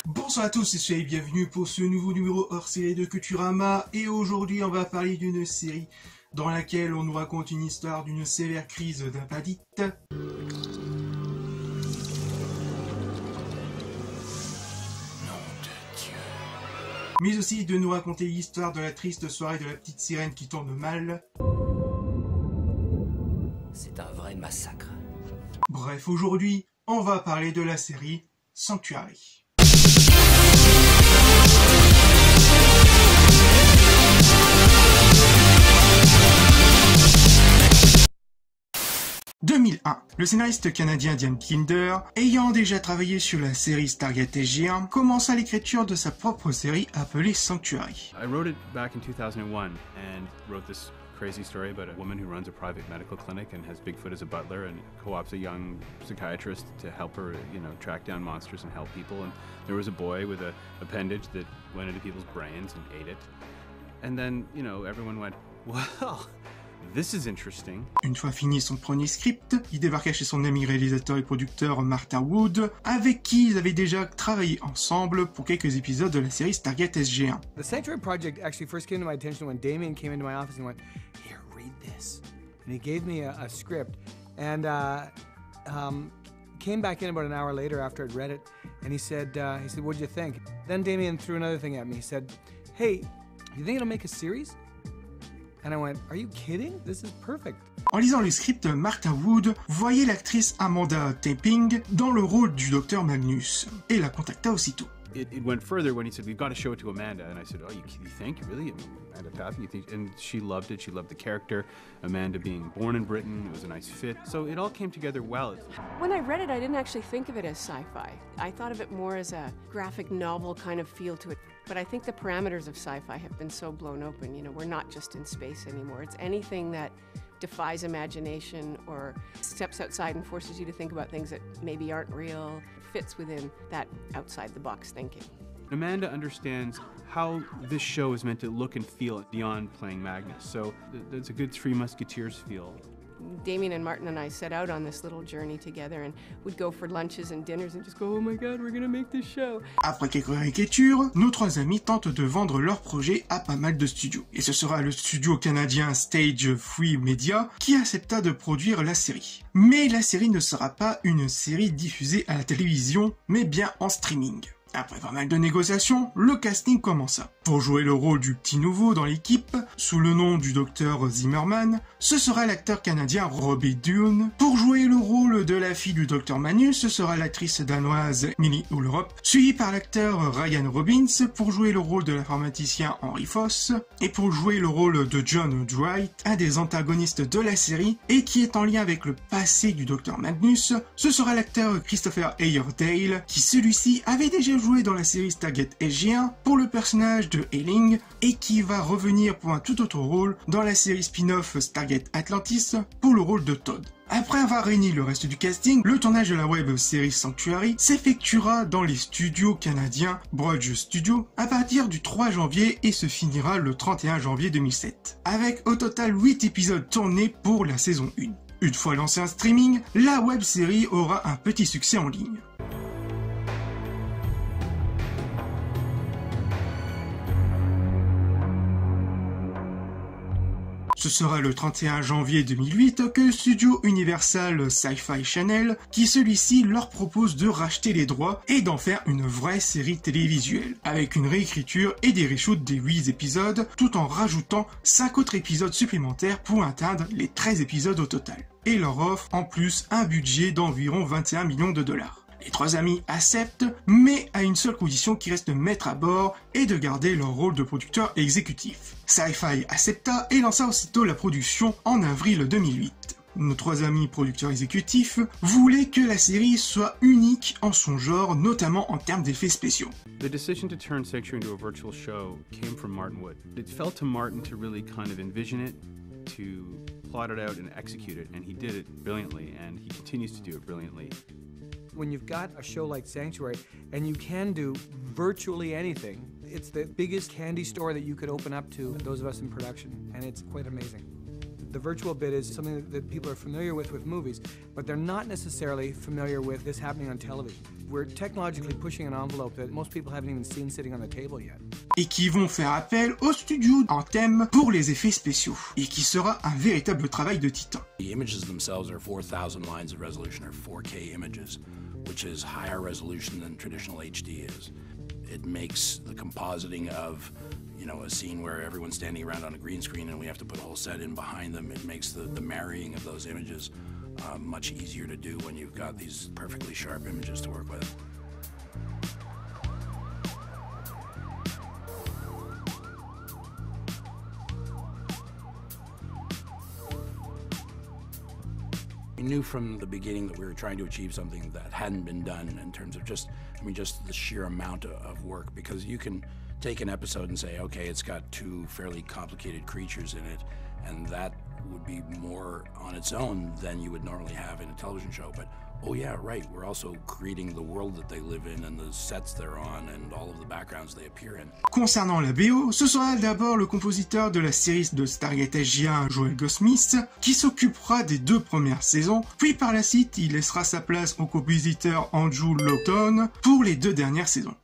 Bonsoir à tous, c'est bienvenue pour ce nouveau numéro hors série de Culturama. Et aujourd'hui, on va parler d'une série dans laquelle on nous raconte une histoire d'une sévère crise d'apatite. Mais aussi de nous raconter l'histoire de la triste soirée de la petite sirène qui tourne mal. C'est un vrai massacre. Bref, aujourd'hui, on va parler de la série Sanctuary. « 2001, le scénariste canadien Diane Kinder, ayant déjà travaillé sur la série Stargate SG1, commença l'écriture de sa propre série appelée Sanctuary. I wrote it back in 2001 and wrote this crazy story about a woman who runs a private medical clinic and has Bigfoot as a butler and co-opts a young psychiatrist to help her, track down monsters and help people. And there was a boy with a appendage that went into people's brains and ate it. And then, everyone went, well, this is interesting. Une fois fini son premier script, il débarqua chez son ami réalisateur et producteur Martin Wood, avec qui ils avaient déjà travaillé ensemble pour quelques épisodes de la série Stargate SG1. The Sanctuary project actually first came to my attention when Damien came into my office and went, "Here, read this," and he gave me a script, and came back in about an hour later after I'd read it, and he said, "What'd you think?" Then Damien threw another thing at me. He said, "Hey, you think it'll make a series?" And I went, "Are you kidding? This is perfect." En lisant le script, Martin Wood voyait l'actrice Amanda Tapping dans le rôle du docteur Magnus, et la contacta aussitôt. It went further when he said, "We've got to show it to Amanda." And I said, "Oh, you think? Really? Amanda Tapping? You think?" And she loved it. She loved the character. Amanda being born in Britain, it was a nice fit. So it all came together well. When I read it, I didn't actually think of it as sci-fi. I thought of it more as a graphic novel kind of feel to it. But I think the parameters of sci-fi have been so blown open. We're not just in space anymore. It's anything that defies imagination or steps outside and forces you to think about things that maybe aren't real, fits within that outside-the-box thinking. Amanda understands how this show is meant to look and feel beyond playing Magnus. So there's a good Three Musketeers feel. Damien and Martin and I set out on this little journey together and we'd go for lunches and dinners and just go, "Oh my God, we're gonna make this show." Après quelques réécritures, nos trois amis tentent de vendre leur projet à pas mal de studios. Et ce sera le studio canadien Stage Free Media qui accepta de produire la série. Mais la série ne sera pas une série diffusée à la télévision, mais bien en streaming. Après pas mal de négociations, le casting commença. Pour jouer le rôle du petit nouveau dans l'équipe, sous le nom du docteur Zimmerman, ce sera l'acteur canadien Robbie Dune. Pour jouer le rôle de la fille du docteur Manus, ce sera l'actrice danoise Millie Ulrop, suivie par l'acteur Ryan Robbins pour jouer le rôle de l'informaticien Henry Foss, et pour jouer le rôle de John Dwight, un des antagonistes de la série, et qui est en lien avec le passé du docteur Magnus, ce sera l'acteur Christopher Heyerdahl, qui celui-ci avait déjà joué dans la série Stargate SG1 pour le personnage de Ailing et qui va revenir pour un tout autre rôle dans la série spin-off Stargate Atlantis pour le rôle de Todd. Après avoir réuni le reste du casting, le tournage de la web série Sanctuary s'effectuera dans les studios canadiens Brudge Studio à partir du 3 janvier et se finira le 31 janvier 2007, avec au total 8 épisodes tournés pour la saison 1. Une fois lancé en streaming, la web série aura un petit succès en ligne. Ce sera le 31 janvier 2008 que le studio Universal Sci-Fi Channel, qui celui-ci leur propose de racheter les droits et d'en faire une vraie série télévisuelle, avec une réécriture et des reshoots des 8 épisodes, tout en rajoutant 5 autres épisodes supplémentaires pour atteindre les 13 épisodes au total. Et leur offre en plus un budget d'environ 21 millions de dollars. Les trois amis acceptent, mais à une seule condition qui reste de mettre à bord et de garder leur rôle de producteur exécutif. Sci-Fi accepta et lança aussitôt la production en avril 2008. Nos trois amis producteurs exécutifs voulaient que la série soit unique en son genre, notamment en termes d'effets spéciaux. The decision to turn Sanctuary into a virtual show came from Martin Wood. It fell to Martin to really kind of envision it, to plot it out and execute it, and he did it brilliantly, and he continues to do it brilliantly. When you've got a show like Sanctuary and you can do virtually anything, it's the biggest candy store that you could open up to those of us in production, and it's quite amazing. The virtual bit is something that people are familiar with movies, but they're not necessarily familiar with this happening on television. We're technologically pushing an envelope that most people haven't even seen sitting on the table yet. Et qui vont faire appel au studio en thème pour les effets spéciaux, et qui sera un véritable travail de titan. The images themselves are 4,000 lines of resolution, or 4K images, which is higher resolution than traditional HD is. It makes the compositing of, a scene where everyone's standing around on a green screen and we have to put a whole set in behind them. It makes the marrying of those images much easier to do when you've got these perfectly sharp images to work with. We knew from the beginning that we were trying to achieve something that hadn't been done in terms of just the sheer amount of work, because you can take an episode and say, okay, it's got two fairly complicated creatures in it, and that would be more on its own than you would normally have in a television show. But, oh yeah, right, we're also creating the world that they live in and the sets they're on and all of the backgrounds they appear in. Concernant la BO, ce sera d'abord le compositeur de la série de Stargate SG1, Joel Goldsmith, qui s'occupera des 2 premières saisons, puis par la suite, il laissera sa place au compositeur Andrew Lawton pour les 2 dernières saisons.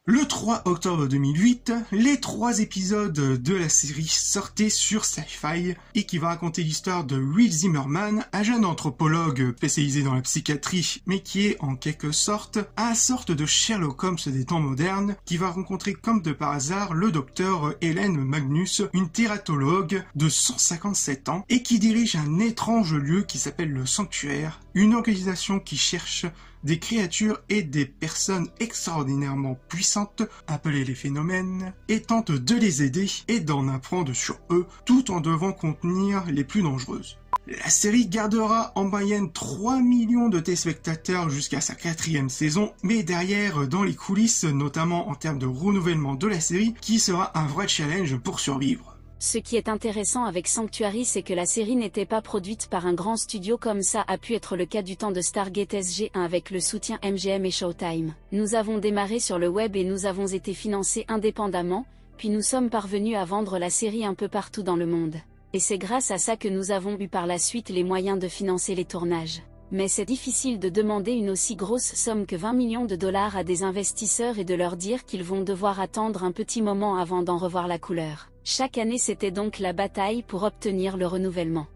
Le 3 octobre 2008, les 3 épisodes de la série sortaient sur Sci-Fi et qui va raconter l'histoire de Will Zimmerman, un jeune anthropologue spécialisé dans la psychiatrie, mais qui est en quelque sorte un sorte de Sherlock Holmes des temps modernes, qui va rencontrer comme de par hasard le docteur Helen Magnus, une tératologue de 157 ans et qui dirige un étrange lieu qui s'appelle le Sanctuaire, une organisation qui cherche des créatures et des personnes extraordinairement puissantes, appelées les phénomènes, et tente de les aider et d'en apprendre sur eux, tout en devant contenir les plus dangereuses. La série gardera en moyenne 3 millions de téléspectateurs jusqu'à sa 4e saison, mais derrière, dans les coulisses, notamment en termes de renouvellement de la série, qui sera un vrai challenge pour survivre. Ce qui est intéressant avec Sanctuary, c'est que la série n'était pas produite par un grand studio comme ça a pu être le cas du temps de Stargate SG1 avec le soutien MGM et Showtime. Nous avons démarré sur le web et nous avons été financés indépendamment, puis nous sommes parvenus à vendre la série un peu partout dans le monde. Et c'est grâce à ça que nous avons eu par la suite les moyens de financer les tournages. Mais c'est difficile de demander une aussi grosse somme que 20 millions de dollars à des investisseurs et de leur dire qu'ils vont devoir attendre un petit moment avant d'en revoir la couleur. Chaque année, c'était donc la bataille pour obtenir le renouvellement.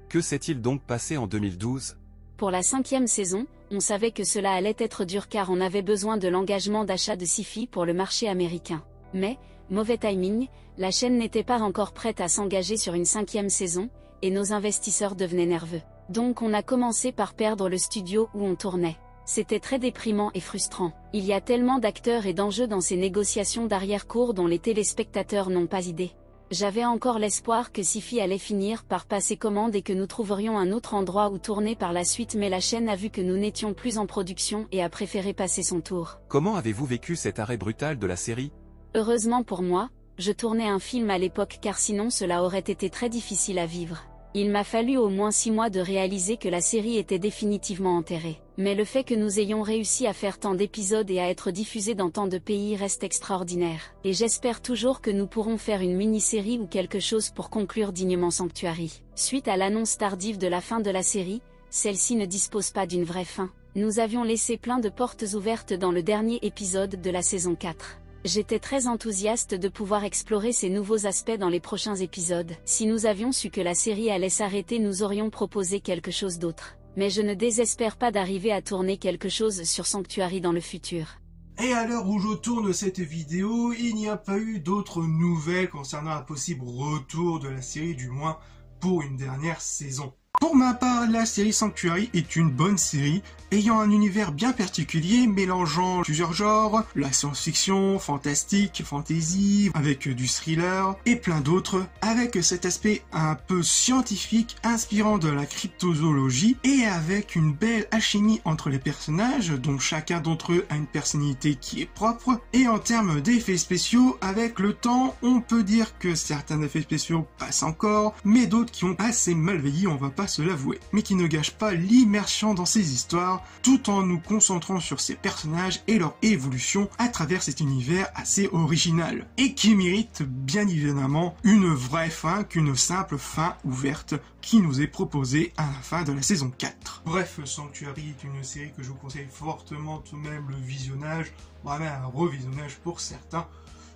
Que s'est-il donc passé en 2012 ? Pour la 5e saison, on savait que cela allait être dur car on avait besoin de l'engagement d'achat de sci-fi pour le marché américain. Mais, mauvais timing, la chaîne n'était pas encore prête à s'engager sur une 5e saison, et nos investisseurs devenaient nerveux. Donc on a commencé par perdre le studio où on tournait. C'était très déprimant et frustrant. Il y a tellement d'acteurs et d'enjeux dans ces négociations d'arrière-cour dont les téléspectateurs n'ont pas idée. J'avais encore l'espoir que Sci-Fi allait finir par passer commande et que nous trouverions un autre endroit où tourner par la suite, mais la chaîne a vu que nous n'étions plus en production et a préféré passer son tour. Comment avez-vous vécu cet arrêt brutal de la série ? Heureusement pour moi, je tournais un film à l'époque car sinon cela aurait été très difficile à vivre. Il m'a fallu au moins 6 mois de réaliser que la série était définitivement enterrée. Mais le fait que nous ayons réussi à faire tant d'épisodes et à être diffusés dans tant de pays reste extraordinaire. Et j'espère toujours que nous pourrons faire une mini-série ou quelque chose pour conclure dignement Sanctuary. Suite à l'annonce tardive de la fin de la série, celle-ci ne dispose pas d'une vraie fin. Nous avions laissé plein de portes ouvertes dans le dernier épisode de la saison 4. J'étais très enthousiaste de pouvoir explorer ces nouveaux aspects dans les prochains épisodes. Si nous avions su que la série allait s'arrêter, nous aurions proposé quelque chose d'autre. Mais je ne désespère pas d'arriver à tourner quelque chose sur Sanctuary dans le futur. Et à l'heure où je tourne cette vidéo, il n'y a pas eu d'autres nouvelles concernant un possible retour de la série, du moins pour une dernière saison. Pour ma part, la série Sanctuary est une bonne série, ayant un univers bien particulier, mélangeant plusieurs genres, la science-fiction, fantastique, fantasy, avec du thriller, et plein d'autres, avec cet aspect un peu scientifique, inspirant de la cryptozoologie, et avec une belle alchimie entre les personnages, dont chacun d'entre eux a une personnalité qui est propre, et en termes d'effets spéciaux, avec le temps, on peut dire que certains effets spéciaux passent encore, mais d'autres qui ont assez mal vieilli, on va pas se l'avouer, mais qui ne gâchent pas l'immersion dans ces histoires, tout en nous concentrant sur ces personnages et leur évolution à travers cet univers assez original, et qui mérite bien évidemment une vraie fin qu'une simple fin ouverte qui nous est proposée à la fin de la saison 4. Bref, Sanctuary est une série que je vous conseille fortement, tout de même le visionnage, vraiment un revisionnage pour certains,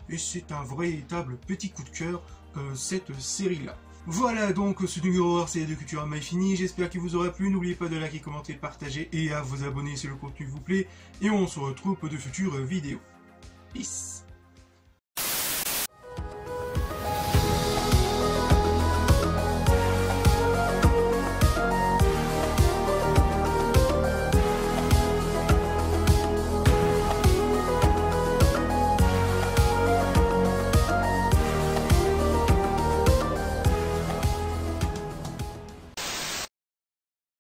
et c'est un véritable petit coup de cœur, cette série-là. Voilà donc ce numéro hors série de Culture Anime fini, j'espère qu'il vous aura plu, n'oubliez pas de liker, commenter, partager et à vous abonner si le contenu vous plaît, et on se retrouve pour de futures vidéos. Peace.